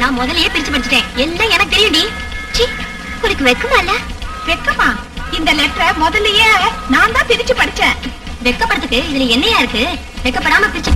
நான் முதல்லயே பிரிச்சு படிச்சுட்டேன். எல்லாம் எனக்கு தெரியும்டி. சி, உனக்கு வெக்கமா இல்ல? வெக்கமா? இந்த லெட்டரை முதல்லயே நான் தான் பிரிச்சு படிச்சேன். வெக்கப்படுறதுக்கு இதுல என்னையா இருக்கு? வெக்கப்படாம பிரிச்சு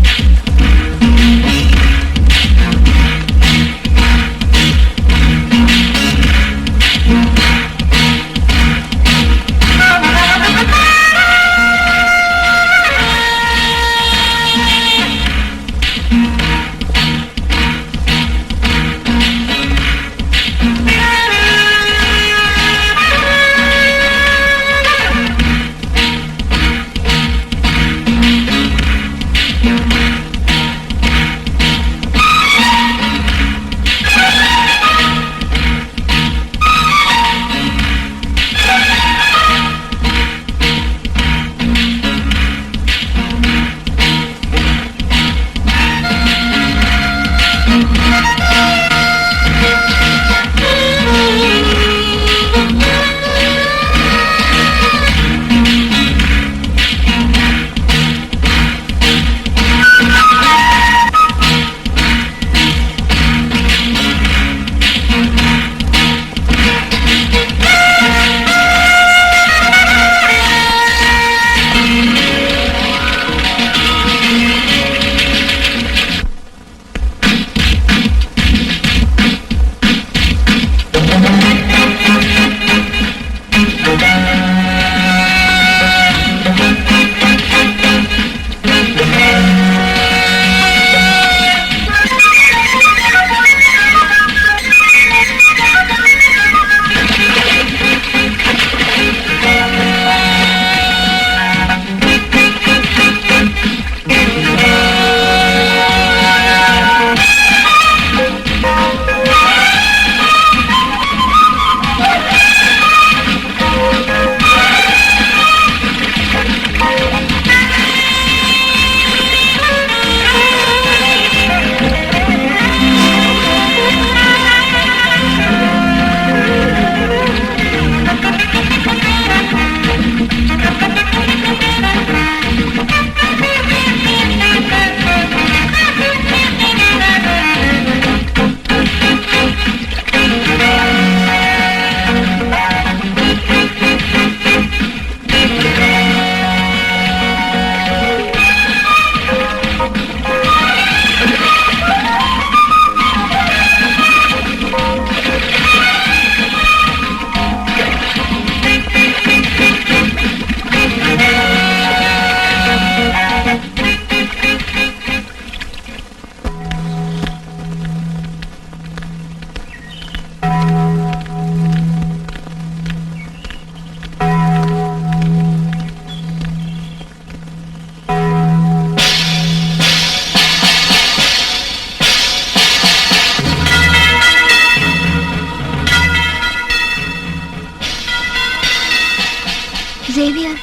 Xavier,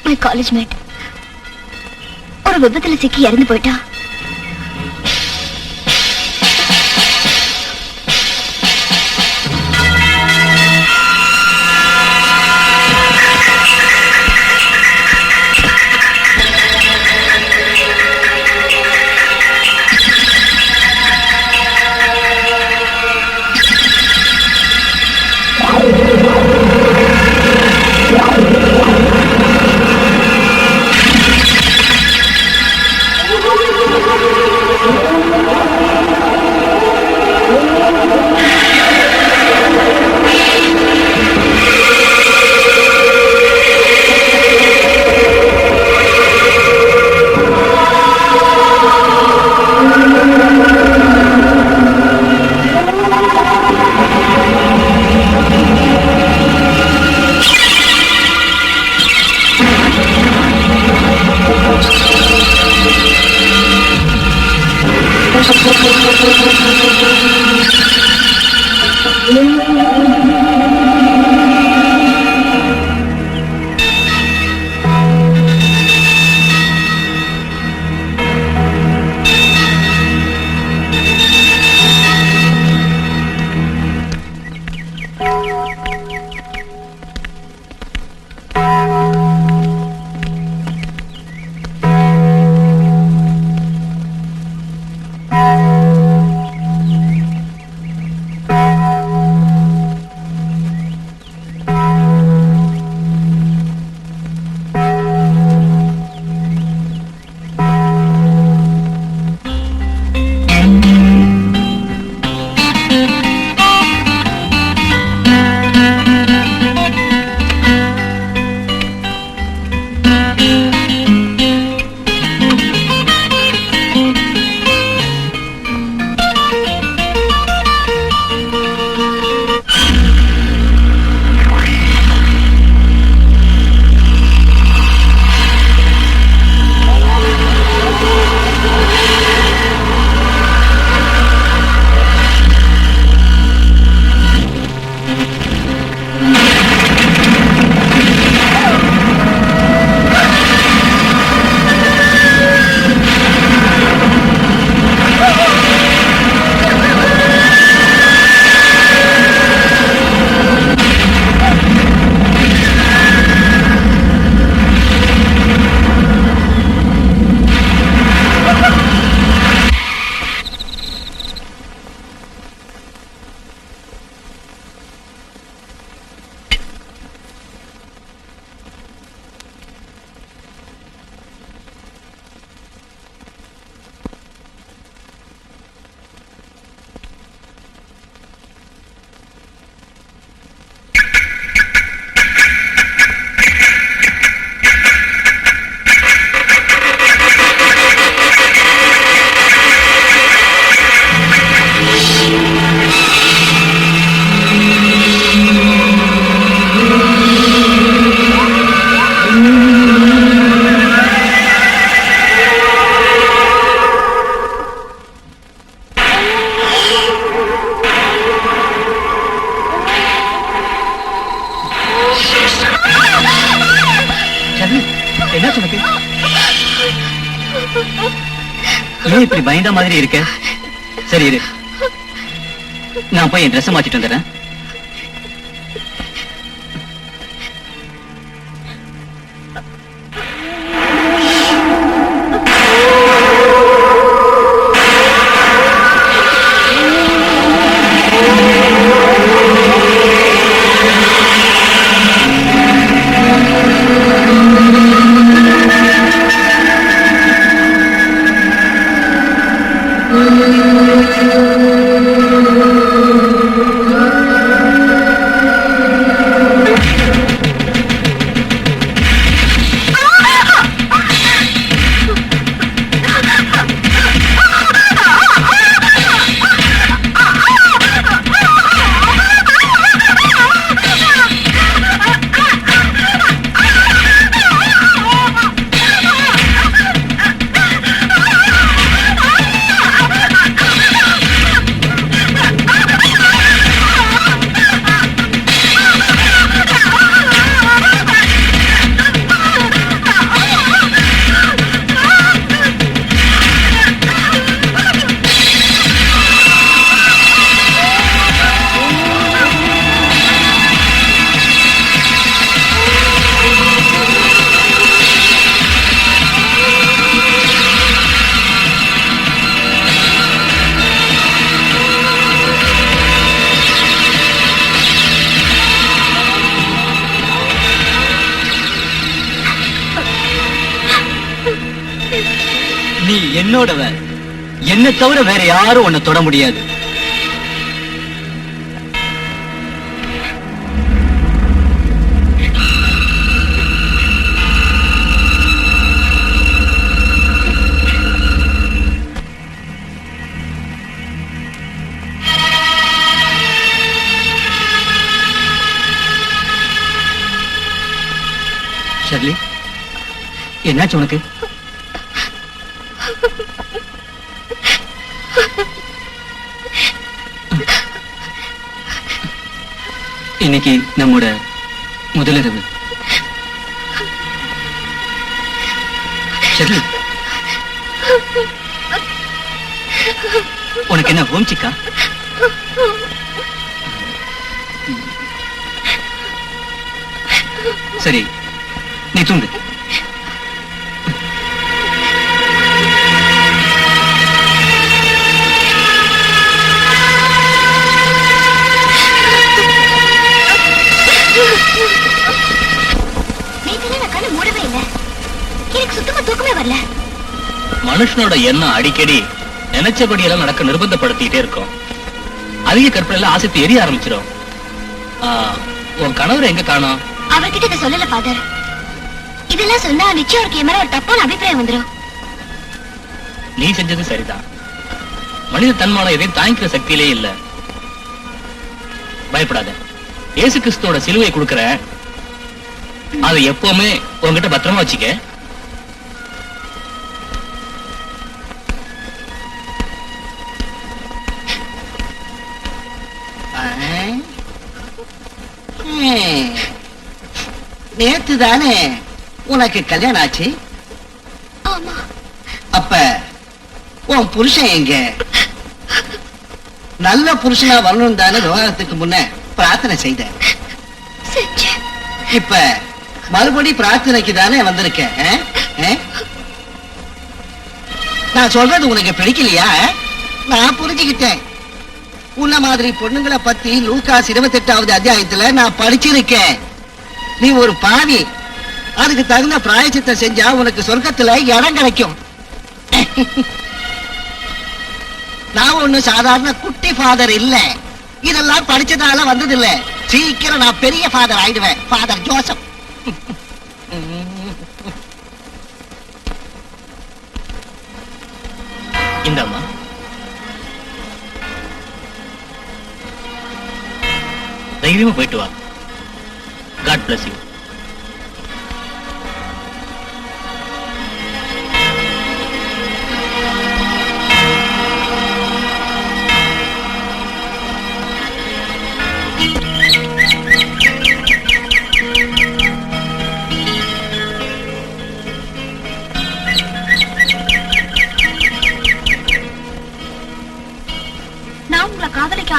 my college mate, ஒரு விபத்துல சிக்கி இறந்து போயிட்டா. என்ன உனக்கு? ஏன் இப்படி பயந்த மாதிரி இருக்க? சரி இரு, நான் போய் என் ட்ரெஸ் மாத்திட்டு வந்துடுறேன். நீ என்னோடவன். என்ன தவிர வேற யாரும் உன்னை தொட முடியாது. ஷர்லி, என்னாச்சு உனக்கு? இன்னைக்கு நம்மோட முதலிரவு. ஷர்லி, உனக்கு என்ன ஹோம் சிக்கா? சரி, நீ தூங்கு. மனுஷனோட எண்ணம் அடிக்கடி நினைச்சபடி எல்லாம் நடக்க நிர்பந்தப்படுத்திட்டே இருக்கும். அதிக கற்பனை எல்லாம் ஆசைத்து எரிய ஆரம்பிச்சிடும். உன் கணவர் எங்க காணோம்? அவர்கிட்ட இதை சொல்லல ஃபாதர். இதெல்லாம் சொன்னா நிச்சயம் அவருக்கு என் மேல ஒரு தப்பான அபிப்பிராயம் வந்துடும். நீ செஞ்சது சரிதான். மனித தன்மான எதையும் தாங்கிக்கிற சக்தியிலே இல்ல. பயப்படாத. இயேசு கிறிஸ்துவோட சிலுவையை கொடுக்கிற, அதை எப்பவுமே உன்கிட்ட பத்திரமா வச்சுக்க. நேத்து தானே உனக்கு கல்யாணம் ஆச்சு? ஆமா. அப்ப உன் புருஷன் எங்க? நல்ல புருஷனா வரணும் தானே விவாகத்துக்கு முன்ன பிரார்த்தனை செய்த. இப்ப மறுபடி பிரார்த்தனைக்கு தானே வந்திருக்க. நான் சொல்றது உனக்கு பிடிக்கலையா? நான் புரிஞ்சுக்கிட்டேன். உன்ன மாதிரி பொண்ணுங்களை பத்தி லூகாஸ் 28வது அத்தியாயத்துல நான் படிச்சிருக்கேன். நீ ஒரு பாவி. அதுக்கு தகுந்த பிராயச்சித்தை செஞ்சா உனக்கு சொர்க்கத்துல இடம் கிடைக்கும். நான் ஒண்ணு சாதாரண குட்டி ஃபாதர் இல்ல. இதெல்லாம் படிச்சதால வந்தது இல்ல. சீக்கிரம் நான் பெரிய ஃபாதர் ஆயிடுவேன். Father Joseph. இந்தம்மா, தைரியமா போயிட்டு வா. God bless you.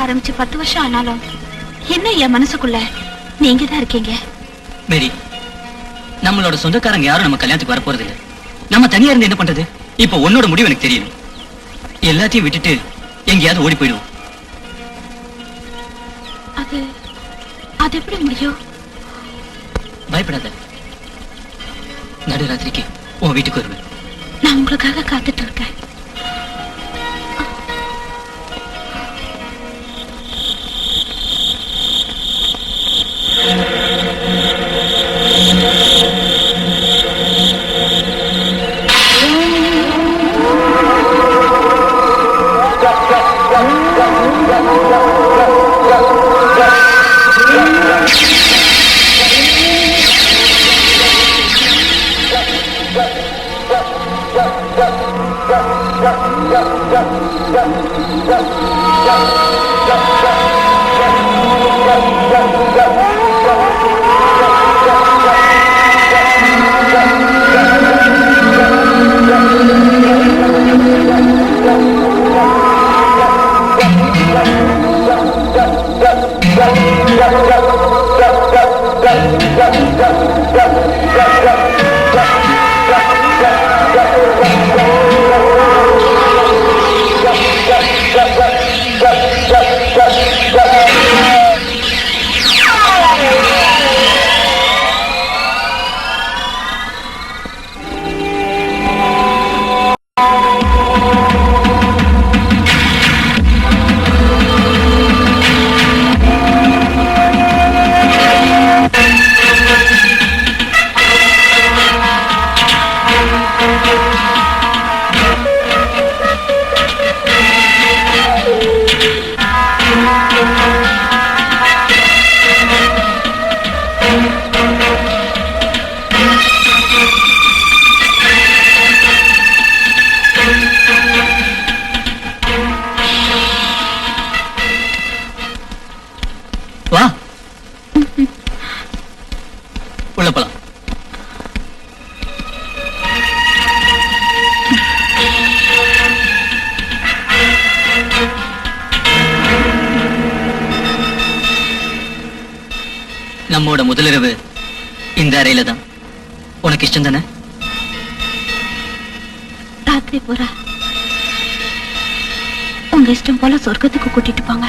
ஆரம்பிச்சு 10 வருஷம் ஆனாலும் இன்னும் என் மனசுக்குள்ள நீங்க தான் இருக்கீங்க. மேரி, நம்மளோட சொந்தக்காரங்க யாரும் நம்ம கல்யாணத்துக்கு வர போறது இல்ல. நம்ம தனியா இருந்து என்ன பண்றது? இப்ப உன்னோட முடிவு எனக்கு தெரியும். எல்லாத்தையும் விட்டுட்டு எங்கேயாவது ஓடி போயிடுவோம். அது எப்படி முடியும்? பயப்படாத. நடுராத்திரிக்கு உன் வீட்டுக்கு வருவேன். நான் உங்களுக்காக காத்துட்டு இருக்கேன். வா, உள்ள போலாம். நம்மோட முதலிரவு இந்த அறையில தான். உனக்கு இஷ்டம் தானே? ராத்திரி பூரா உங்க இஷ்டம் போல சொர்க்கத்துக்கு கூட்டிட்டு போங்க.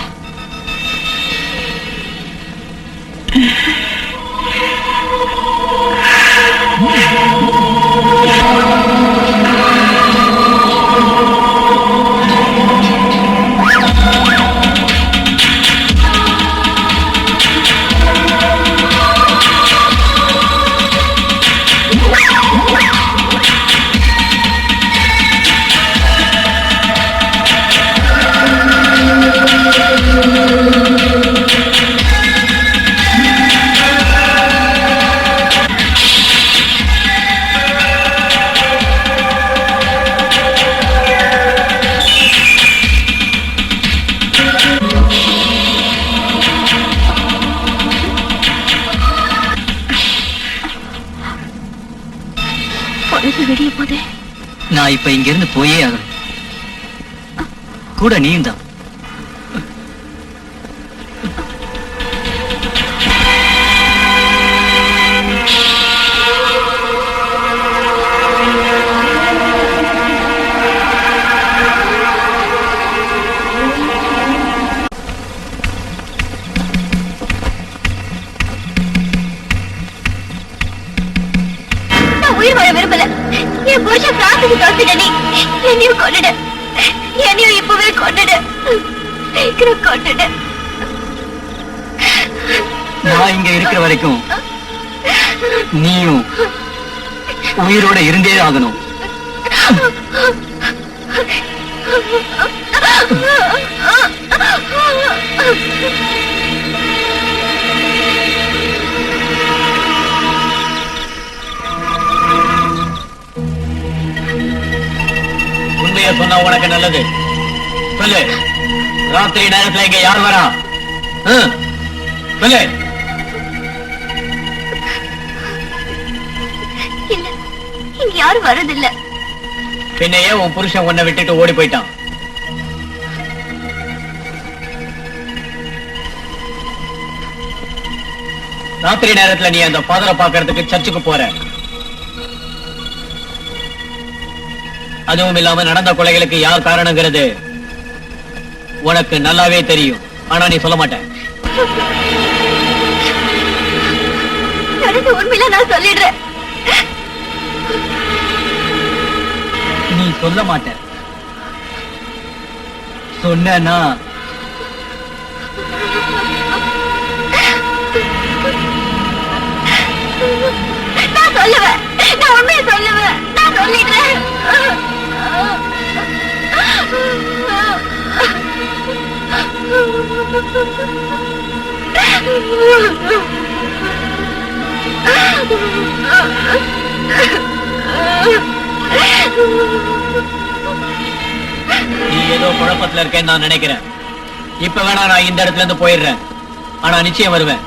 விடிய போதே நான் இப்ப இங்க இருந்து போயே ஆகணும். கூட நீயும் தான். உயிர் வாழ விரும்பல. என் புருஷன் பிரார்த்தனை தோத்துட்ட நீ. என்னையும் கொண்டுடு. என்னையும் இப்பவே கொண்டுடு. சீக்கிரம் கொண்டுடு. நான் இங்க இருக்கிற வரைக்கும் நீயும் உயிரோட இருந்தே ஆகணும். உண்மையை சொன்னா உனக்கு நல்லது. சொல்லு, ராத்திரி நேரத்துல இங்க யார் வரா? சொல்லு. இல்ல, இங்க யாரும் வரதில்ல. பின்னையே உன் புருஷன் உன்னை விட்டுட்டு ஓடி போயிட்டான். ராத்திரி நேரத்துல நீ அந்த ஃபாதரை பாக்குறதுக்கு சர்ச்சுக்கு போற. அதுவும் இல்லாம நடந்த கொலைகளுக்கு யார் காரணங்கிறது உனக்கு நல்லாவே தெரியும். ஆனா நீ சொல்ல மாட்ட. நடந்த உண்மையில நான் சொல்லிடுறேன். நீ சொல்ல மாட்ட. சொன்னா நான் சொல்லுவேன். நான் உண்மையை சொல்லுவேன். நான் சொல்லிடுறேன். நீ ஏதோ குழப்பத்துல இருக்கேன்னு நான் நினைக்கிறேன். இப்ப வேணா நான் இந்த இடத்துல இருந்து போயிடுறேன். ஆனா நிச்சயம் வருவேன்.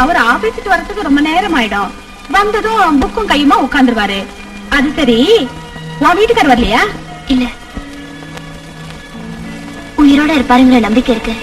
அவர் ஆபீஸுக்கு வரதுக்கு ரொம்ப நேரம் ஆயிடும். வந்ததும் புக்கும் கையுமா உட்கார்ந்துருவாரு. அது சரி, உன் வீட்டுக்கார் வரலையா? இல்ல, உயிரோட இருப்பாருங்கிற நம்பிக்கை இருக்கு.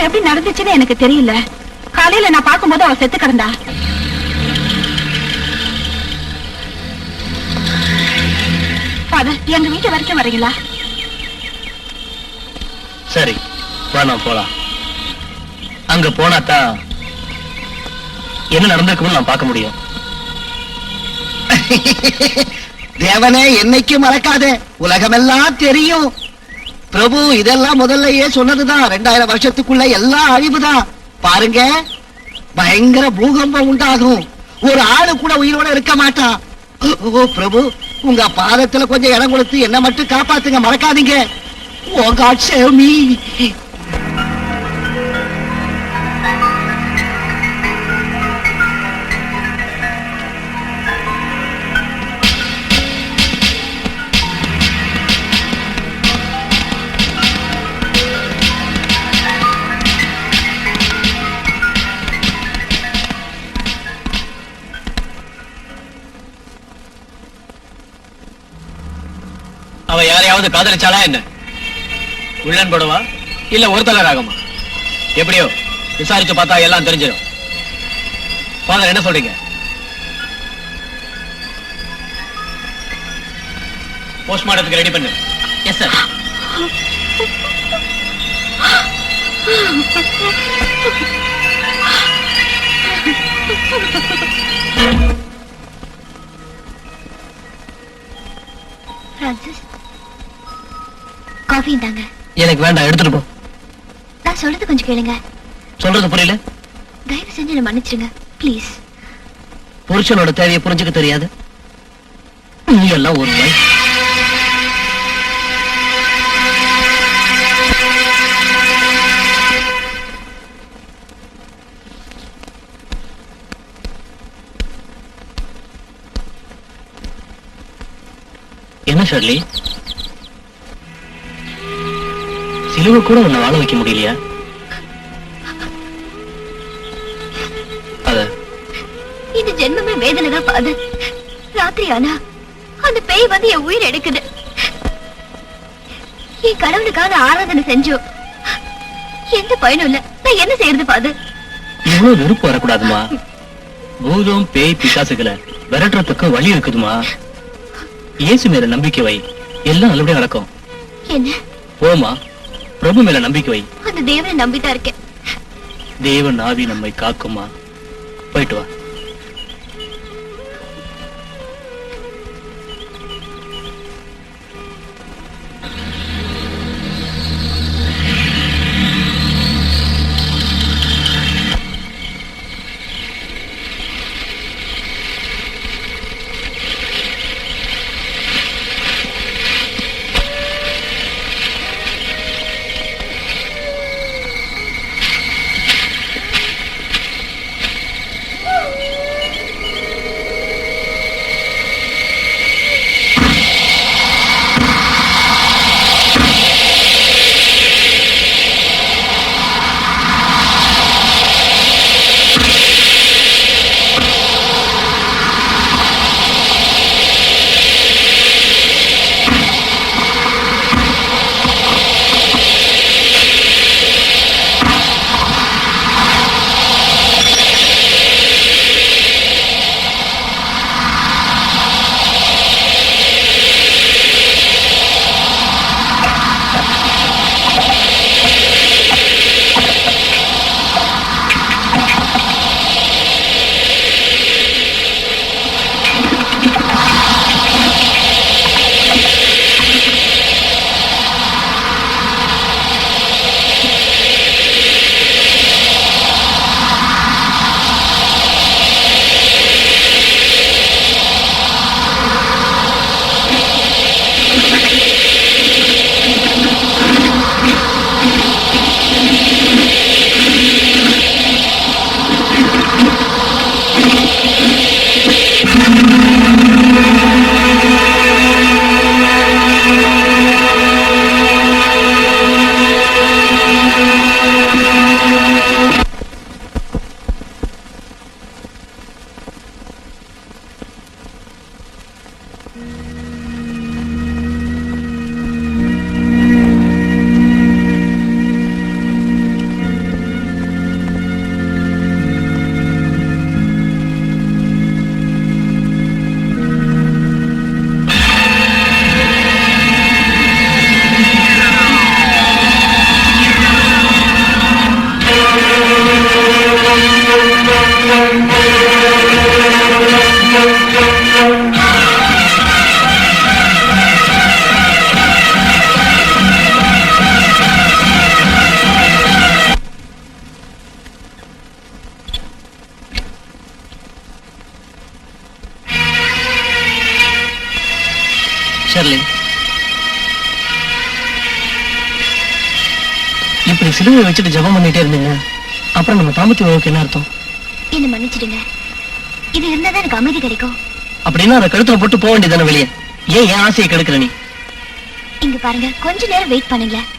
எப்படி நடந்துச்சுன்னு எனக்கு தெரியல. காலையில நான் பார்க்கும்போது அவ செத்து கிடந்தா. ஃபாதர், எங்க வீட்டு வரைக்கும் வரீங்களா? சரி, வா நாம் போலாம். அங்க போனாதான் என்ன நடந்திருக்குன்னு நான் பார்க்க முடியும். தேவனே என்னைக்கும் மறக்காதே, உலகமெல்லாம் தெரியும். பிரபு இதெல்லாம் முதல்லயே சொன்னதுதான். 2000 வருஷத்துக்குள்ள எல்லாம் அழிவுதான். பாருங்க, பயங்கர பூகம்பம் உண்டாகும். ஒரு ஆளு கூட உயிரோட இருக்க மாட்டான். ஓ பிரபு, உங்க பாதத்துல கொஞ்சம் இடம் கொடுத்து என்ன மட்டும் காப்பாத்துங்க, மறக்காதீங்க. Oh God, save me. அவ யாரையாவது காதலிச்சாளா என்ன? உள்ளன் போடவா இல்ல ஒரு தலை ராகமா? எப்படியோ விசாரிச்சு பார்த்தா எல்லாம் தெரிஞ்சிடும். ஃபாதர், என்ன சொல்றீங்க? போஸ்ட்மார்ட்டத்துக்கு ரெடி பண்ணு. Yes sir. பிரான்சிஸ், காஃபி தாங்க. எனக்கு வேண்டாம், எடுத்துட்டு போ. நான் சொல்றது கொஞ்சம் கேளுங்க. சொல்றது புரியல? தயவு செஞ்சு என்ன மன்னிச்சிருங்க ப்ளீஸ். புருஷனோட தேவையை புரிஞ்சுக்க தெரியாது. நீ எல்லாம் ஒரு நாள். என்ன ஷர்லி, சிலுவை கூட உன்னை வாழ வைக்க முடியலையா? அத இந்த ஜென்மமே வேதனை தான் ஃபாதர். ராத்திரி ஆனா அந்த பேய் வந்து என் உயிர் எடுக்குது. என் கடவுளுக்கான ஆராதனை செஞ்சோம், எந்த பயனும் இல்ல. நான் என்ன செய்யறது ஃபாதர்? இவ்வளவு வெறுப்பு வரக்கூடாதுமா. பூதம் பேய் பிசாசுகளை விரட்டுறதுக்கு வழி இருக்குதுமா. இயேசு மேல நம்பிக்கை வை, எல்லாம் நல்லபடியா நடக்கும். என்ன? போமா, பிரபு மேல நம்பிக்கை வை. அந்த தேவனை நம்பிதான் இருக்கேன். தேவன் ஆவி நம்மை காக்குமா. போயிட்டு வா. ஷர்லி, இப்படி சிலுவை வச்சுட்டு ஜெபம் பண்ணிட்டே இருந்தீங்க, அப்புறம் நம்ம தாம்பத்திய உறவுக்கு என்ன அர்த்தம்? என்ன மன்னிச்சிடுங்க. இது இருந்தாதான் எனக்கு அமைதி கிடைக்கும். அப்படின்னா அதை கழுத்துல போட்டு போக வேண்டியதானே வெளியே. ஏன் என் ஆசையை கெடுக்கிற நீ? இங்க பாருங்க, கொஞ்ச நேரம் வெயிட் பண்ணுங்களேன்.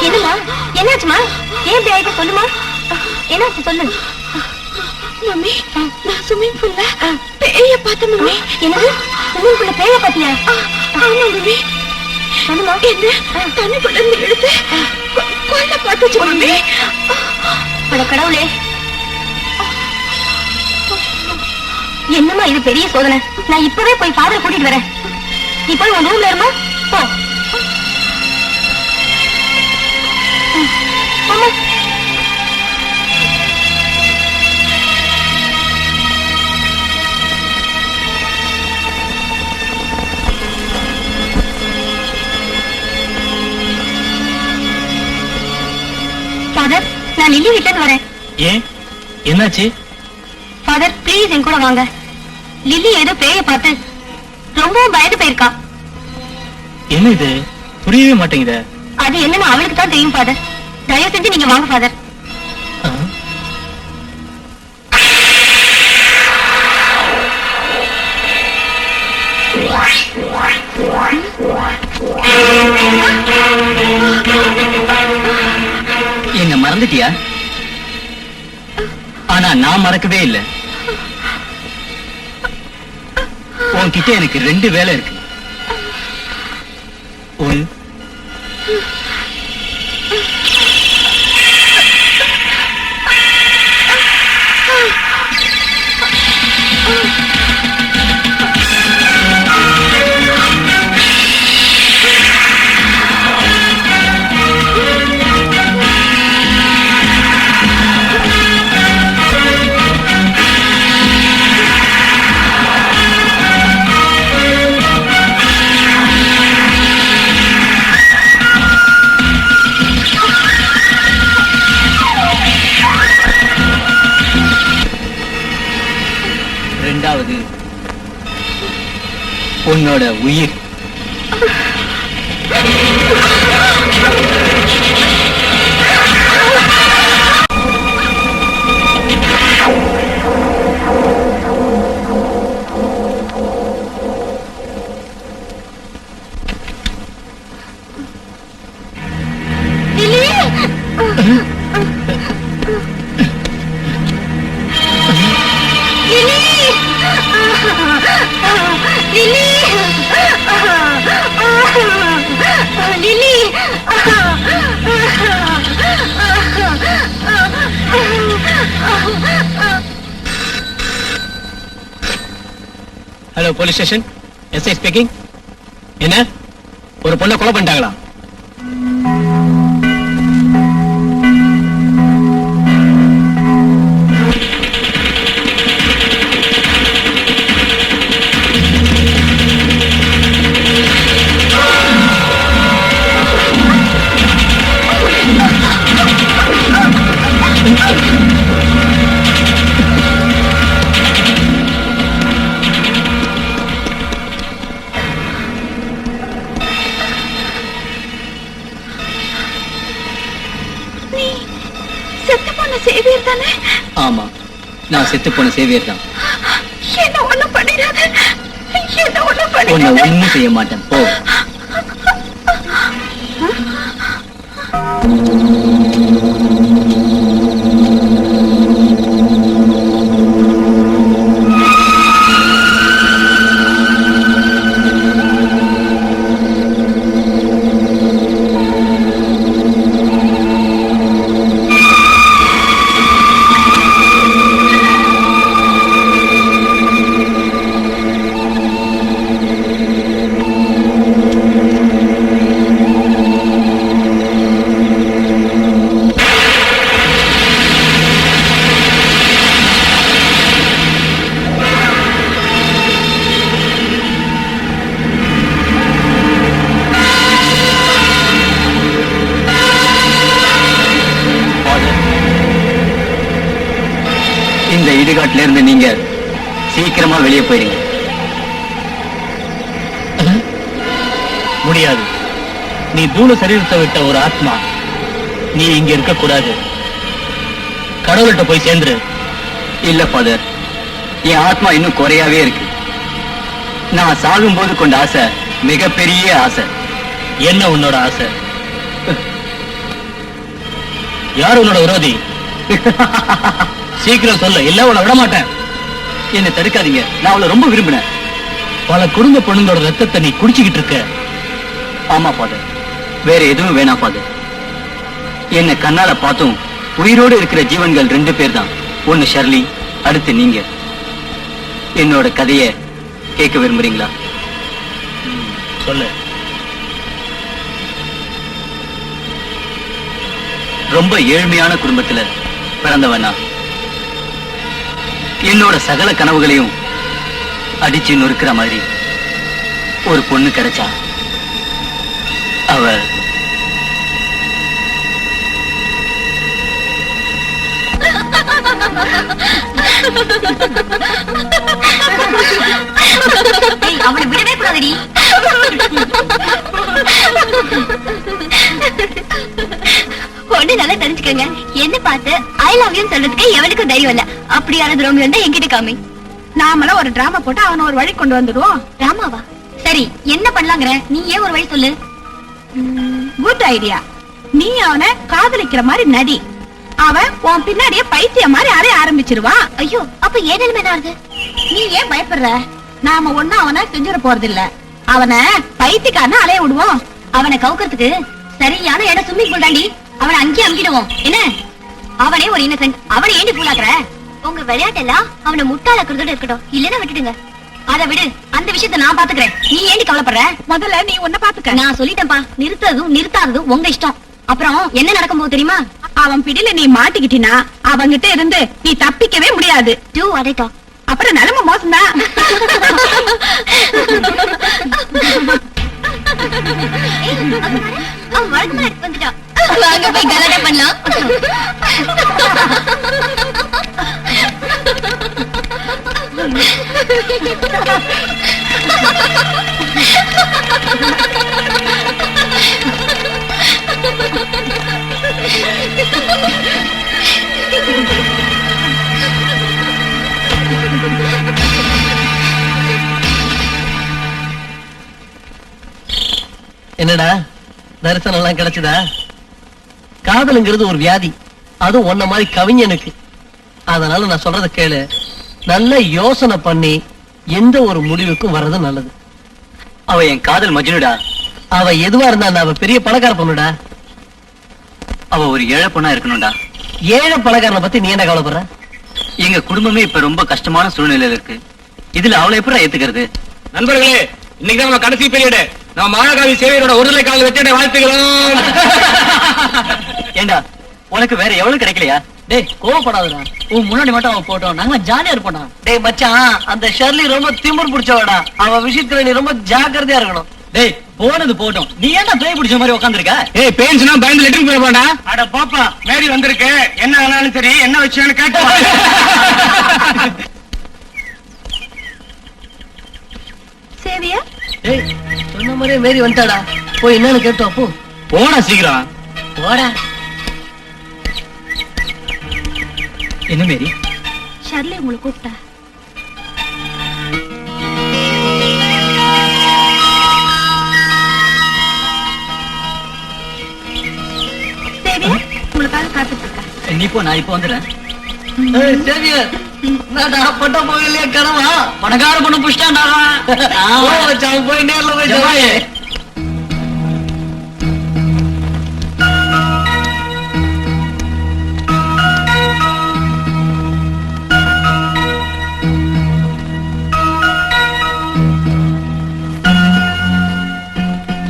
என்னம்மா என்னாச்சுமா? ஏன் பேய்க்கு சொல்லுமா? என்னாச்சு சொல்லு. மம்மி நான் ஸ்விம்மிங் பூல்ல பேய பார்த்தேன் மம்மி. என்னது? ஸ்விம்மிங் பூல்ல பேய பாத்தியா? ஆமா மம்மி. சொல்லுமா. என்ன தண்ணிக்குள்ள இருந்து எடுத்து கொல்ல பார்த்துச்சு மம்மி. அட கடவுளே, என்னம்மா இது பெரிய சோதனை. நான் இப்பவே போய் ஃபாதரை கூட்டிட்டு வரேன். நீ போய் உன் ரூம்ல இருமா. போ. அம்மா. ஃபாதர், நான் லில்லி வீட்டுல இருந்து வரேன். ஏன் என்னாச்சு? ஃபாதர் ப்ளீஸ் என் கூட வாங்க. லில்லி ஏதோ பேய பார்த்து ரொம்பவும் பயந்து போயிருக்கா. என்ன இது புரியவே மாட்டேங்குதே. அது என்னன்னு அவளுக்கு தான் தெரியும் ஃபாதர். தயவு செஞ்சு நீங்க வாங்க ஃபாதர். என்ன மறந்துட்டியா? ஆனா நான் மறக்கவே இல்லை. உன்கிட்ட எனக்கு 2 வேலை இருக்கு. ஒன்று, ரெண்டாவது உன்னோட உயிர். Hello police station, SI speaking. என்ன, ஒரு பொண்ணை கொலை பண்ணிட்டாங்களா? நீ செத்து போன சேவியர் தானே? ஆமா, நான் செத்து போன சேவியர் தான். என்ன ஒண்ணும் பண்ணிடாத, என்ன ஒண்ணும் உன்னை பண்ணிடாத. ஒண்ணும் செய்ய மாட்டேன், போ. இந்த இடுகாட்டில இருந்து நீங்க சீக்கிரமா வெளியே போயிருங்க. முடியாது. நீ தூள சரீரத்தை விட்ட ஒரு ஆத்மா, நீ இங்க இருக்க கூடாது. கடவுள்கிட்ட போய் சேர்ந்துரு. இல்ல ஃபாதர், என் ஆத்மா இன்னும் குறையாவே இருக்கு. நான் சாகும்போது கொண்ட ஆசை மிகப்பெரிய ஆசை. என்ன உன்னோட ஆசை? யார் உன்னோட விரோதி? சீக்கிரம் சொல்ல, இல்ல உன்னை விட மாட்டேன். என்னை தடுக்காதீங்க, நான் அவளை ரொம்ப விரும்பினேன். பல குடும்ப பொண்ணுங்களோட ரத்தத்தை நீ குடிச்சுக்கிட்டு இருக்க. ஆமா ஃபாதர், வேற எதுவும் வேணாம் ஃபாதர். என்னை கண்ணால பார்த்தும் உயிரோடு இருக்கிற ஜீவன்கள் 2 பேர் தான். ஒன்னு ஷர்லி, அடுத்து நீங்க. என்னோட கதைய கேட்க விரும்புறீங்களா? சொல்லு. ரொம்ப ஏழ்மையான குடும்பத்துல பிறந்தவனா, என்னோட சகல கனவுகளையும் அடிச்சு நொறுக்கிற மாதிரி ஒரு பொண்ணு கிடைச்சா, அவ அவனை விடவே கூடாதடி. ஒண்ணு நல்லா தெரிஞ்சுக்கங்க, என்ன பார்த்து ஐ லவ் யூ சொல்றதுக்கு எவனுக்கும் தைரியம் இல்ல. அப்படி யாராவது ரோமியோ வந்தா என்கிட்ட காமி. நாமளும் ஒரு டிராமா போட்டு அவனை ஒரு வழி கொண்டு வந்துடுவோம். ராமாவா? சரி, என்ன பண்ணலாங்கிற? நீ ஏன் ஒரு வழி சொல்லு. Good idea. நீ அவனை காதலிக்கிற மாதிரி நடி. அவன் உன் பின்னாடியே பைத்தியம் மாதிரி அறைய ஆரம்பிச்சிருவான். ஐயோ, அப்ப ஏன் நிலைமை என்ன ஆகுது? நீ ஏன் பயப்படுற? நாம ஒண்ணும் அவனை செஞ்சிட போறது இல்ல. அவனை பைத்தியக்காரன அலைய விடுவோம். அவனை கவுக்கிறதுக்கு சரியான இடம் ஸ்விம்மிங் பூல் தாண்டி. அவனை அங்கேயே அம்பிடுவோம். என்ன, அவனே ஒரு இன்னசென்ட், அவனை ஏண்டி பூலாக்குற? உங்க விளையாட்டெல்லாம் அவனை முட்டாளாக்குறதோட இருக்கட்டும், இல்லன்னா விட்டுடுங்க. அதை விடு, அந்த விஷயத்த நான் பாத்துக்கிறேன். நீ ஏண்டி கவலைப்படுற? முதல்ல நீ ஒன்ன பாத்துக்க. நான் சொல்லிட்டேன்பா, நிறுத்ததும் நிறுத்தாததும் உங்க இஷ்டம். அப்புறம் என்ன நடக்கும் போது தெரியுமா? அவன் பிடியில நீ மாட்டிக்கிட்டினா அவங்கிட்ட இருந்து நீ தப்பிக்கவே முடியாது. டூ அடைட்டா, அப்புறம் நிலைமை மோசம்தான். அவன் வழக்கமா எடுத்து வந்துட்டான். வாங்க போய் கலாட்டா பண்ணலாம். என்னடா தரிசனம் எல்லாம் கிடைச்சதா? காதலுங்கிறது ஒரு வியாதி, அதுவும் ஒன்ன மாதிரி கவிஞனுக்கு. அதனால நான் சொல்றத கேளு, நல்ல யோசனை பண்ணி எந்த ஒரு முடிவுக்கும் வர்றது நல்லது. அவ என் காதல் மஜ்னுடா. அவ எதுவா இருந்தா அவ பெரிய பணக்கார பொண்ணுடா. அவ ஒரு ஏழை பொண்ணா இருக்கணும்டா. ஏழை பணக்காரனை பத்தி நீ என்ன கவலைப்படுற? எங்க குடும்பமே இப்ப ரொம்ப கஷ்டமான சூழ்நிலையில இருக்கு. இதுல அவளை எப்படி ஏத்துக்கிறது? நண்பர்களே, இன்னைக்கு தான் நம்ம கடைசி பீரியட். நம்ம மகாகாவி சேவையோட ஒருதலை கால வெற்றிட வாழ்த்துக்கிறோம். ஏண்டா உனக்கு வேற எவ்வளவு கிடைக்கலையா? டேய் கோவப்படாதடா, உன் முன்னாடி மட்டும் அவன் போட்டோம், நாங்க ஜாலியா இருப்போம்டா. டேய் மச்சான், அந்த ஷெர்லி ரொம்ப திமிர் பிடிச்சவடா. அவ விஷயத்துல நீ ரொம்ப ஜாக்கிரதையா இருக்கணும். டேய் போனது போட்டோம், நீ ஏன்டா பேய் பிடிச்ச மாதிரி உட்கார்ந்திருக்க? ஏய் பேன்ஸ்னா பயந்து லெட்டர் போய் போடா. அட பாப்பா, மேரி வந்திருக்கு. என்ன ஆனாலும் சரி, என்ன விஷயம்னு கேட்டு சேவியா டேய், சொன்ன மாதிரியே மேரி வந்துட்டாடா. போய் என்னன்னு கேட்டோம். அப்போ போடா சீக்கிரம். போடா. என்ன மேரி? ஷர்லி உங்களை கூப்பிட்டா. சேவியா உங்களுக்காக காத்துட்டு இருக்கேன். நீ போ, நான் இப்ப வந்துடுறேன். ஏய் சேவியர், நாடா பட்ட போகலையே கனவா? பணக்கார பொண்ணு புஷ்டாண்டா. போய் மச்சான், போய் நேர்ல போய் ஜவாயே. ஜவாயே.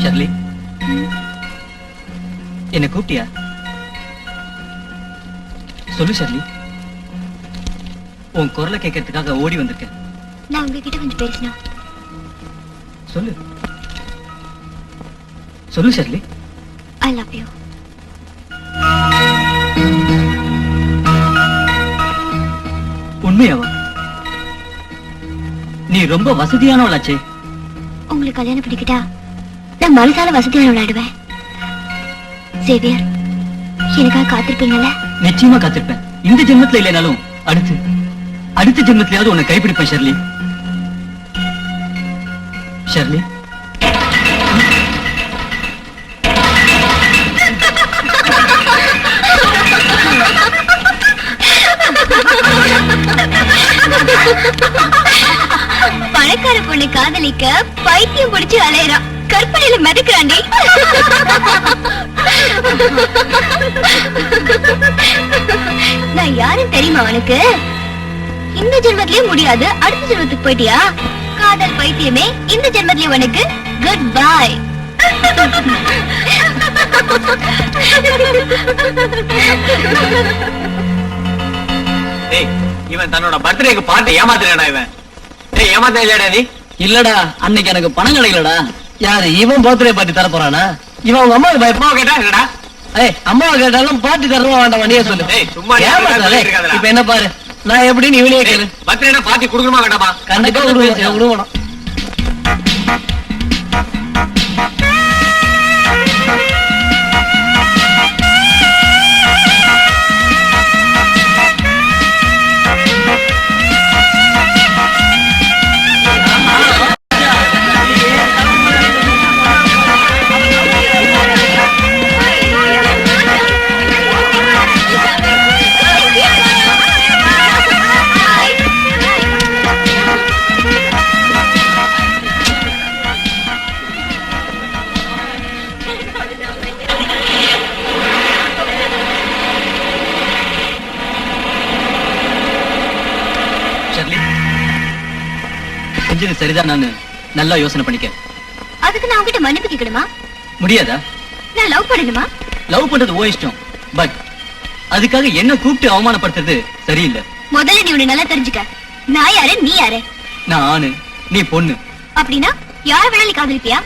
ஷர்லி, என்ன கூப்பிட்டியா? சொல்லு ஷர்லி. உன் குரலை கேட்கறதுக்காக ஓடி வந்திருக்கேன். நான் உங்ககிட்ட கொஞ்சம் பேசணும். சொல்லு சொல்லு ஷர்லி. I love you. உண்மையாவா? நீ ரொம்ப வசதியானவளாச்சே. உங்களுக்கு கல்யாணம் பிடிக்கிட்டா நான் மனசால வசதியான விளையாடுவேன். சேவியர், எனக்காக காத்திருப்பீங்கல்ல? நிச்சயமா காத்திருப்பேன். இந்த ஜென்மத்துல இல்லைனாலும் அடுத்த ஜென்மத்திலேயாவது உன்னை கைப்பிடிப்பேன் ஷர்லி. ஷர்லி, பணக்கார பொண்ணு காதலிக்க பைத்தியம் பிடிச்சு அலையறான். கற்பனையில மிதக்கிறாண்டி. நான் யாரும் தெரியுமா உனக்கு? இந்த ஜென்மத்திலே முடியாது, அடுத்த ஜென்மத்துக்கு போயிட்டியா? காதல் பைத்தியமே, இந்த ஜென்மத்திலே உனக்கு குட் பை. இவன் தன்னோட பர்த்டேக்கு பாட்டு ஏமாத்துறா. இவன் ஏமாத்த இல்லடா நீ? இல்லடா, அன்னைக்கு எனக்கு பணம் கிடைக்கலடா. யாரு இவன் பர்த்டே பார்ட்டி தர போறானா? இவன் உங்க அம்மாவுக்கு பயப்பா கேட்டா இல்லடா. ஏய், அம்மாவை கேட்டாலும் பார்ட்டி தரவா வேண்டாம், நீயே சொல்லு. ஏய், சும்மா நீ ஏமாத்தாத. சொல்லிட்டு இருக்காதடா. இப்ப என்ன பாரு, நான் எப்படின்னு இவனே கேளு. பர்த்டேனா பாட்டி கொடுக்கணுமா வேண்டாமா? கண்டிப்பா கொடுக்கணும். செஞ்சது சரிதான். நான் நல்லா யோசனை பண்ணிக்க. அதுக்கு நான் உங்ககிட்ட மன்னிப்பு கேட்கணுமா? முடியாதா? நான் லவ் பண்ணணுமா? லவ் பண்றது ஓ இஷ்டம். பட் அதுக்காக என்ன கூப்பிட்டு அவமானப்படுத்துறது சரியில்லை. முதல்ல நீ உன்னை நல்லா தெரிஞ்சுக்க. நான் யாரு, நீ யாரு? நான் ஆணு, நீ பொண்ணு. அப்படின்னா யார வேணாலும் காதலிப்பியா?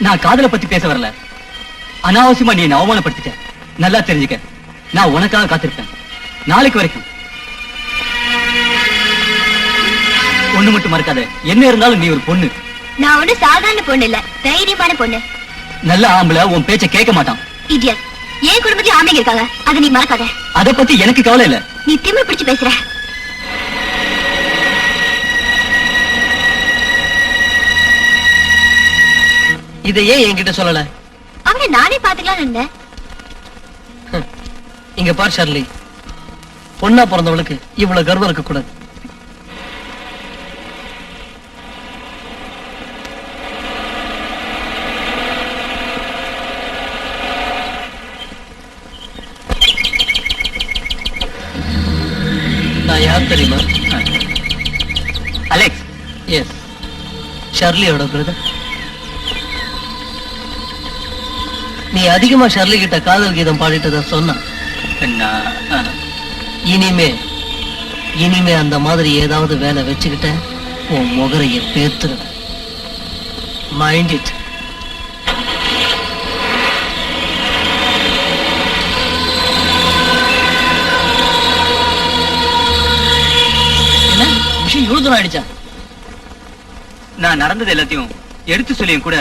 நான் காதலை பத்தி பேச வரல. அனாவசியமா நீ என்ன அவமானப்படுத்திட்ட. நல்லா தெரிஞ்சுக்க, நான் உனக்காக காத்திருப்பேன் நாளைக்கு வரைக்கும். ஒண்ணு மட்டும் மறக்காத, என்ன இருந்தாலும் நீ ஒரு பொண்ணு. நான் ஒண்ணு சாதாரண பொண்ணு இல்ல, தைரியமான பொண்ணு. நல்ல ஆம்பளை உன் பேச்ச கேட்க மாட்டான். இடியட். என் குடும்பத்துல ஆம்பளைங்க இருக்காங்க, அதை நீ மறக்காத. அத பத்தி எனக்கு கவலை இல்ல. நீ திமிரு பிடிச்சு பேசுற. இதை ஏன் என்கிட்ட சொல்லல? அவனை நானே பாத்துக்கலாம்னு இருந்தேன். இங்க பார் ஷர்லி, பொண்ணா பிறந்தவளுக்கு இவ்வளவு கர்வம் இருக்க கூடாது. நான் யார் தெரியுமா? அலெக்ஸ், எஸ், ஷர்லியோட பிரதர். நீ அதிகமா ஷர்லி கிட்ட காதல் கீதம் பாடிட்டத சொன்ன. நான், இனிமே அந்த மாதிரி ஏதாவது வேலை வச்சுக்கிட்ட உன் முகரைய பேத்துரு. Mind it. விஷயம் இவ்வளவு தூரம் ஆயிடுச்சா? நான் நடந்தது எல்லாத்தையும் எடுத்து சொல்லியும் கூட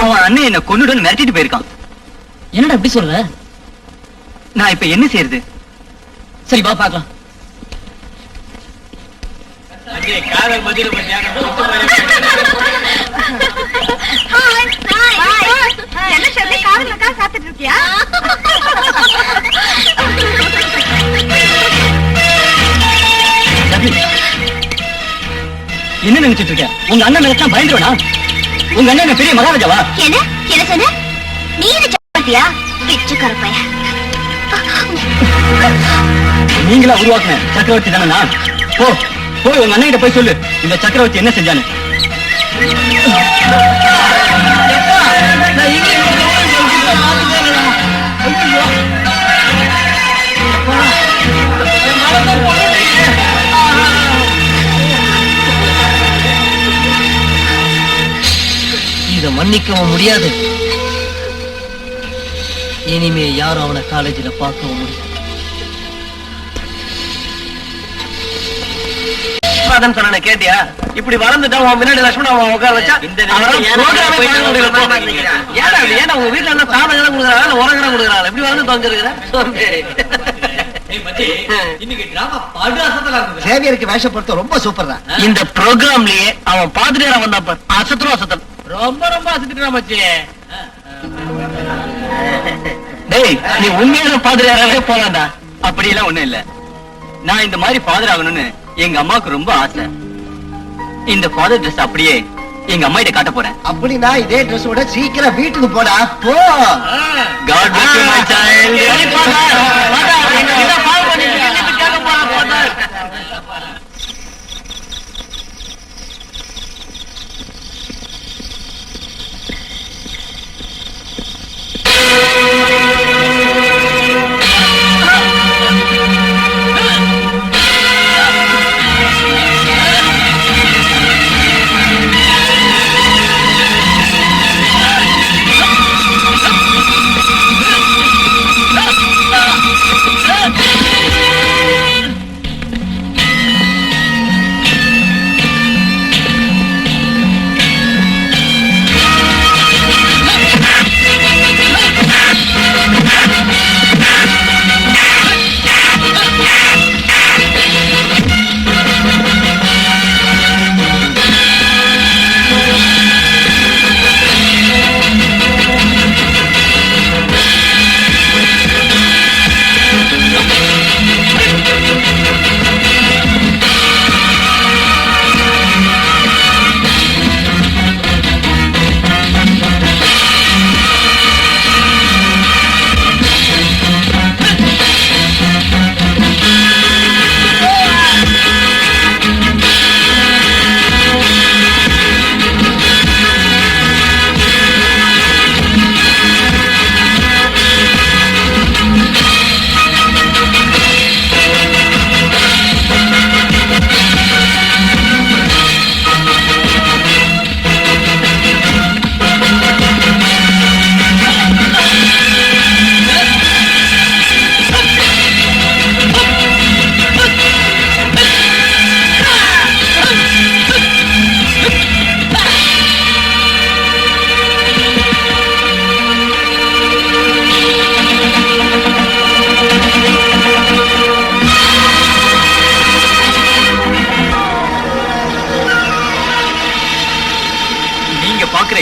அவன் அண்ணன் என்ன கொன்னுடன் மிரட்டிட்டு போயிருக்கான். என்னடா இப்படி சொல்ற? நான் இப்ப என்ன செய்யறது? சரி வா பாக்கலாம். காதல் பதில என்ன ஷர்லி காதலுக்கா காத்துட்டு இருக்கியா? என்ன நினைச்சிட்டு இருக்க? உங்க அண்ணன் மேல பயந்துருவா? உங்க அண்ணன் என்ன பெரிய மகாராஜாவா? என்ன என்ன சொன்ன? நீ என்ன சப்பாத்தியா? பிச்சைக்கார பையன். நீங்களா உருவாக்குன சக்கரவர்த்தி தானே நான்? போய் உங்க அண்ணன் கிட்ட போய் சொல்லு இந்த சக்கரவர்த்தி என்ன செஞ்சானு. இத மன்னிக்கவும் முடியாது. இனிமே யாரும் அவனை காலேஜில் பார்க்கவும் முடியாது. சொன்ன கேட்டியா? இப்படி வளர்ந்துட்டா உன் முன்னாடி லட்சுமணன் அவன் உட்கார வச்சா ஏன்னா உங்க வீட்டுல என்ன தானம் கிடம் கொடுக்குறாங்க, உரம் கிடம் கொடுக்குறாங்க. இப்படி வந்து தொங்கிருக்கிற சேவியருக்கு வேஷப்படுத்த ரொம்ப சூப்பர் தான். இந்த ப்ரோக்ராம்லயே அவன் பாத்துட்டு வந்தா அசத்துரும் அசத்தல் ரொம்ப ரொம்ப அசத்துட்டு மச்சி. டேய், நீ உண்மையான பாதிரியாராவே போலாம்டா. அப்படி எல்லாம் ஒண்ணும் இல்ல. நான் இந்த மாதிரி ஃபாதர் ஆகணும்னு எங்க அம்மாவுக்கு ரொம்ப ஆசை. இந்த ஃபாதர் ட்ரெஸ் அப்படியே எங்க அம்மா கிட்ட காட்ட போறேன். அப்படின்னா இதே ட்ரெஸ்ஸோட சீக்கிரம் வீட்டுக்கு போடா. போ. God bless you, my child.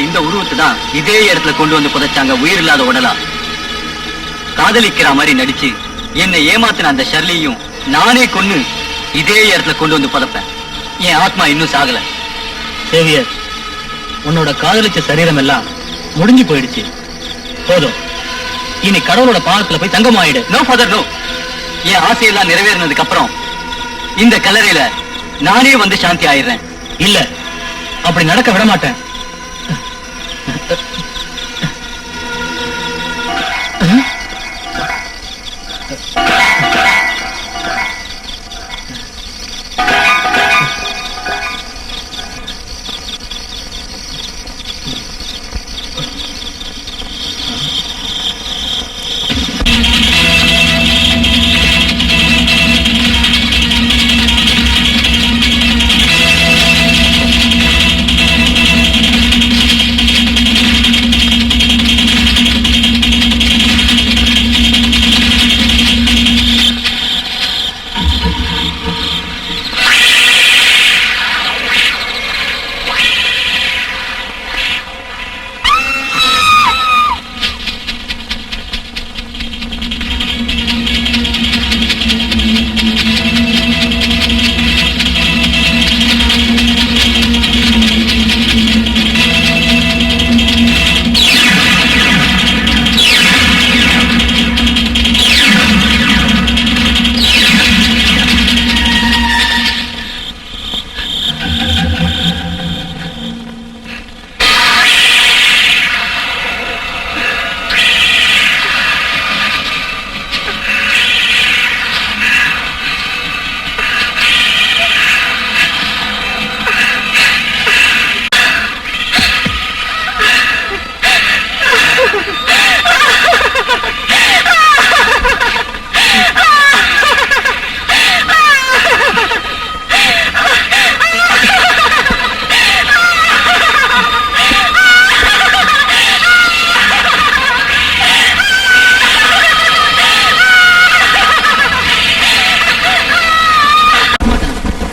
இந்த உருவத்தை தான் இதே இடத்துல கொண்டு வந்து புதைச்சாங்க. உயிர் இல்லாத உடலா காதலிக்கிற மாதிரி நடிச்சு என்னை ஏமாத்தின அந்த ஷர்லியும் நானே கொன்னு இதே இடத்துல கொண்டு வந்து புதைப்பேன். என் ஆத்மா இன்னும் சாகல. சேவியர், உன்னோட காதலிச்ச சரீரம் எல்லாம் முடிஞ்சு போயிடுச்சு. போதும், இனி கடவுளோட பாதத்துல போய் தங்கமாயிடு. No father no. என் ஆசையெல்லாம் நிறைவேறினதுக்கு அப்புறம் இந்த கல்லறையில நானே வந்து சாந்தி ஆயிடுறேன். இல்ல, அப்படி நடக்க விட மாட்டேன்.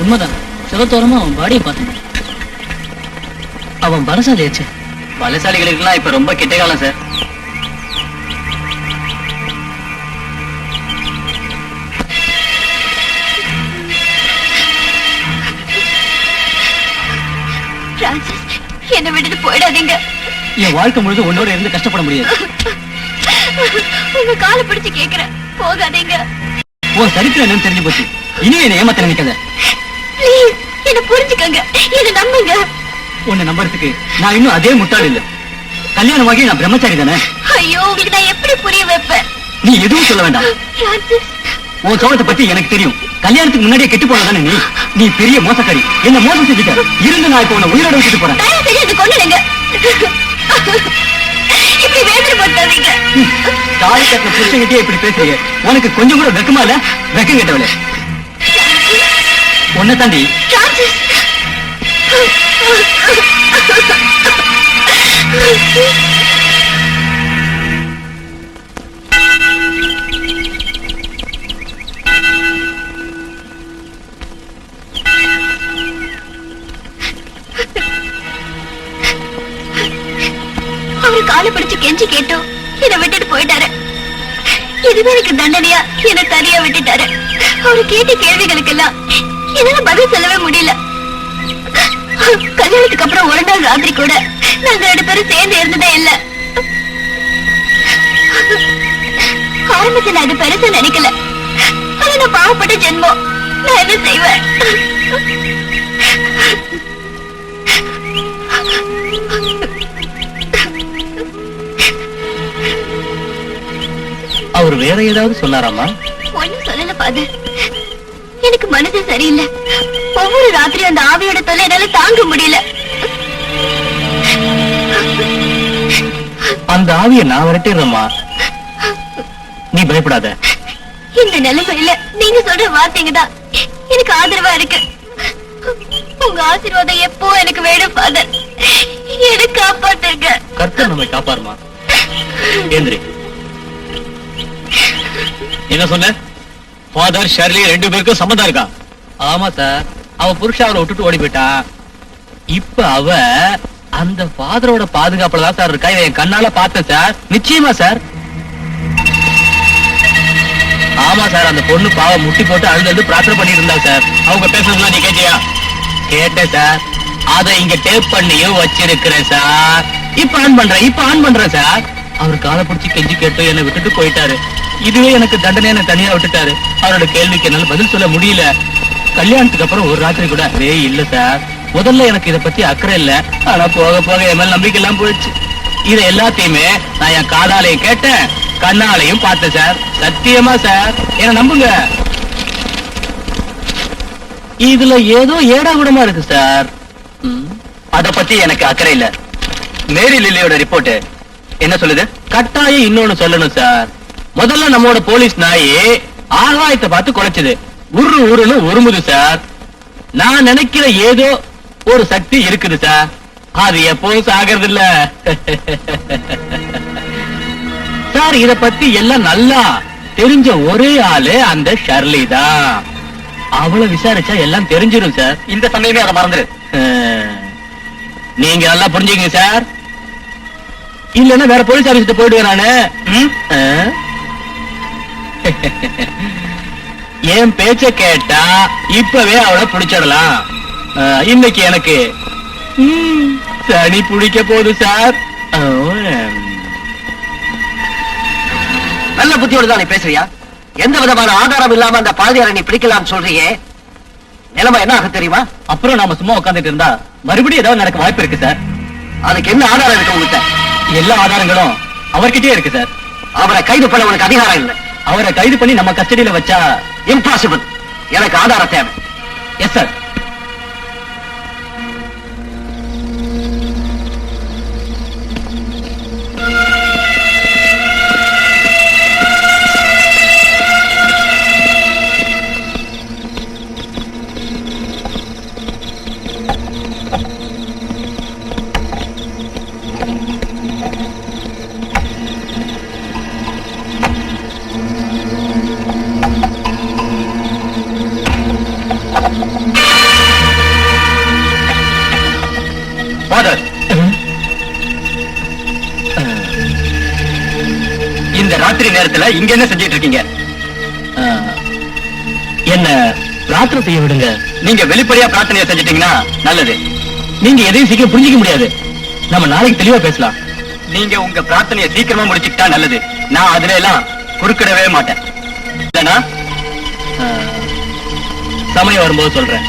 உண்மைதான், சிவத்தோரமா அவன் பாடியை பார்த்தேன். அவன் பலசாலியாச்சு. பலசாலிகளுக்கெல்லாம் இப்ப ரொம்ப கெட்ட காலம் சார். என்ன விட்டுட்டு போயிடாதீங்க. என் வாழ்க்கை முழுது உன்னோட இருந்து கஷ்டப்பட முடியாது. உங்க காலை பிடிச்சு கேக்குறேன், போகாதீங்க. உன் சரித்திரம் என்னன்னு தெரிஞ்சு போச்சு. இனி என்ன ஏமாத்த நினைக்காத. ப்ளீஸ் என்ன புரிஞ்சுக்கங்க, என்ன நம்புங்க. உன்னை நம்புறதுக்கு நான் இன்னும் அதே முட்டாள் இல்ல. கல்யாணமாகி நான் பிரம்மச்சாரி தானே. ஐயோ, உங்களுக்கு நான் எப்படி புரிய வைப்பேன்? நீ எதுவும் சொல்ல வேண்டாம். பிரான்சிஸ், உன் சோகத்தை பத்தி எனக்கு தெரியும். கல்யாணத்துக்கு முன்னாடியே கெட்டு போனதானே நீ. நீ பெரிய மோசக்காரி. என்ன மோசம் செஞ்சுட்ட. இருந்து நான் இப்ப உன்னை உயிரோட விட்டுட்டு போறேன். தயவு செஞ்சு இது கொன்னுடுங்க. இப்படி வேதனைப்படுத்தாதீங்க. தாலி கட்டின புருஷன்கிட்டயே இப்படி பேசுறீங்க. உனக்கு கொஞ்சம் கூட வெக்கமா இல்ல? வெக்கம் கேட்டவளே. உன்னை தாண்டி பிரான்சிஸ். அவரு காலை பிடிச்சு கெஞ்சி கேட்டோம், என்னை விட்டுட்டு போயிட்டாரு. இதுவே எனக்கு தண்டனையா என்ன தனியா விட்டுட்டாரு. அவரு கேட்ட கேள்விகளுக்கெல்லாம் என்னால பதில் சொல்லவே முடியல. கல்யாணத்துக்கு அப்புறம் ஒரு நாள் ராத்திரி கூட நாங்க 2 பேரும் சேர்ந்து இருந்ததே இல்ல. ஆரம்பத்துல நான் அது பெருசா நினைக்கல. அது நான் பாவப்பட்ட ஜென்மம். நான் என்ன செய்வேன்? அவர் வேற ஏதாவது சொன்னாராமா? ஒண்ணும் சொல்லல ஃபாதர். எனக்கு மனசு சரியில்லை. ஒவ்வொரு ராத்திரியும் அந்த ஆவியோட தொல்லை என்னால தாங்க முடியல. அந்த ஆவியை நான் விரட்டிடுறேம்மா, நீ பயப்படாத. இந்த நிலைமையில நீங்க சொல்ற வார்த்தைங்க தான் எனக்கு ஆதரவா இருக்கு. உங்க ஆசீர்வாதம் எப்போ எனக்கு வேணும் ஃபாதர். எனக்கு காப்பாத்துங்க. கர்த்தர் நம்மை காப்பாருமா. ஏந்திரி. என்ன சொன்ன? ஃபாதர் ஷர்லி 2 பேருக்கும் சம்மதம் இருக்கா? ஆமா சார். அவ புருஷ அவளை விட்டுட்டு ஓடி போயிட்டா. இப்ப அவ அந்த ஃபாதரோட பாதுகாப்புல தான் சார் இருக்கா. இதை என் கண்ணால பார்த்தேன் சார். நிச்சயமா சார். ஆமா சார். அந்த பொண்ணு பாவம் முட்டி போட்டு அழுது பிரார்த்தனை பண்ணிட்டு இருந்தா சார். அவங்க பேசுறதுலாம் நீ கேட்டியா? கேட்டேன் சார். அதை இங்க டேப் பண்ணியும் வச்சிருக்கிறேன் சார். இப்ப ஆன் பண்றேன் சார். அவர் காலை பிடிச்சி கெஞ்சி கேட்டு என்னை விட்டுட்டு போயிட்டாரு. இதுவே எனக்கு தண்டனை, என்ன தனியா விட்டுட்டாரு. அவரோட கேள்விக்கு என்னால பதில் சொல்ல முடியல. கல்யாணத்துக்கு அப்புறம் ஒரு ராத்திரி கூட இல்ல சார். முதல்ல எனக்கு இத பத்தி அக்கறை இல்ல. ஆனா போக போக என் மேல நம்பிக்கை எல்லாம் போயிடுச்சு. இத எல்லாத்தையுமே நான் என் காதாலையும் கேட்டேன், கண்ணாலையும் பார்த்தேன் சார். சத்தியமா சார், என்ன நம்புங்க. இதுல ஏதோ ஏடாகுடமா இருக்கு சார். அத பத்தி எனக்கு அக்கறை இல்ல. மேரி லில்லியோட ரிப்போர்ட் என்ன சொல்லுது? கட்டாயம் இன்னொன்னு சொல்லணும் சார். முதல்ல நம்மோட போலீஸ் நாயி ஆகாயத்தை பார்த்து குலைச்சது. உருன்னு உருமுது சார். நான் நினைக்கிற ஏதோ ஒரு சக்தி இருக்குது சார். அது எப்பவும் சாகிறது இல்ல சார். இத பத்தி எல்லாம் நல்லா தெரிஞ்ச ஒரே ஆளு அந்த ஷர்லி தான். அவளை விசாரிச்சா எல்லாம் தெரிஞ்சிடும் சார். இந்த சமயமே அதை மறந்துரு. நீங்க நல்லா புரிஞ்சுங்க சார். இல்லன்னா வேற போலீஸ் ஆபீஸ்க்கு போயிடுவேன் நானு. என் பேச்ச கேட்டா இப்பவே அவளை பிடிச்சிடலாம். இன்னைக்கு எனக்கு சனி பிடிக்க போகுது சார். நல்ல புத்தியோடு தான் நீ பேசுறியா? எந்த விதமான ஆதாரம் இல்லாம அந்த பாதியாரை நீ பிடிக்கலாம்னு சொல்றீங்க. நிலைமை என்ன ஆக தெரியுமா? அப்புறம் நாம சும்மா உட்காந்துட்டு இருந்தா மறுபடியும் ஏதாவது நடக்க வாய்ப்பு இருக்கு சார். அதுக்கு என்ன ஆதாரம் இருக்கு உங்ககிட்ட? எல்லா ஆதாரங்களும் அவர்கிட்டயே இருக்கு சார். அவரை கைது பண்ண உனக்கு அதிகாரம் இல்லை. அவரை கைது பண்ணி நம்ம கஸ்டடியில வச்சா இம்பாசிபிள். எனக்கு ஆதாரம் தேவை. Yes sir. இந்த ராத்திரி நேரத்துல இங்க என்ன செஞ்சிட்டு இருக்கீங்க? என்ன பிரார்த்தனை செய்ய விடுங்க. நீங்க வெளிப்படையா பிரார்த்தனையை செஞ்சிட்டீங்கன்னா நல்லது. நீங்க எதையும் சீக்கிரம் புரிஞ்சிக்க முடியாது. நம்ம நாளைக்கு தெளிவா பேசலாம். நீங்க உங்க பிரார்த்தனையை சீக்கிரமா முடிச்சுக்கிட்டா நல்லது. நான் அதுல எல்லாம் குறுக்கிடவே மாட்டேன். இல்லனா சமயம் வரும்போது சொல்றேன்.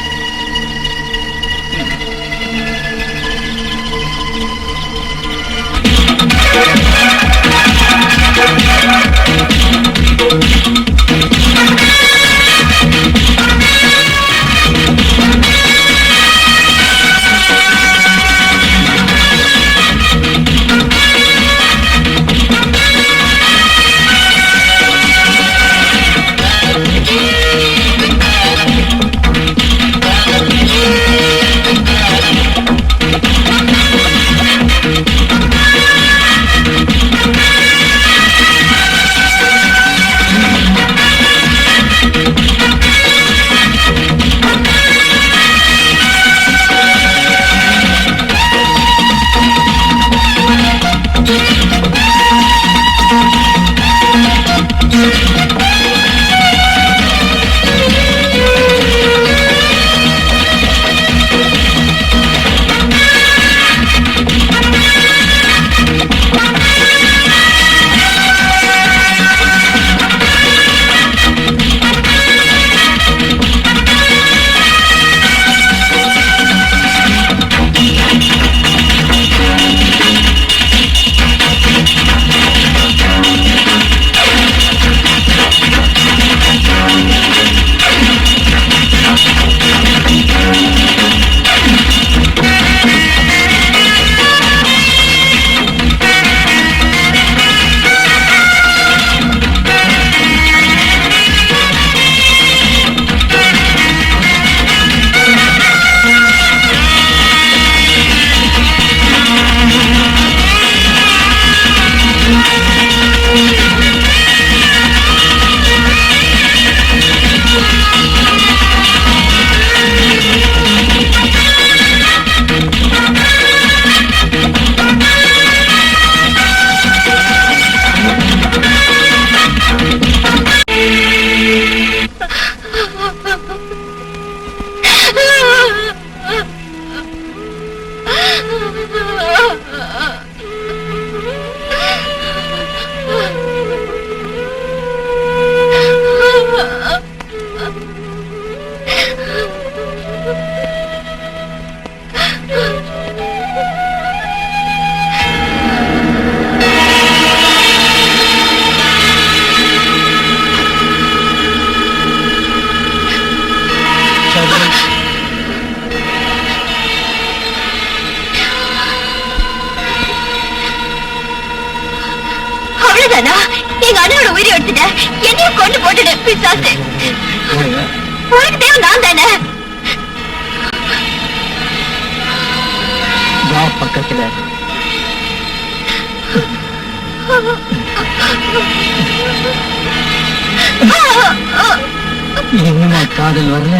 உனக்கு தேவை நான் தானே. வா பக்கத்துல. என்னமா காதல் வரல?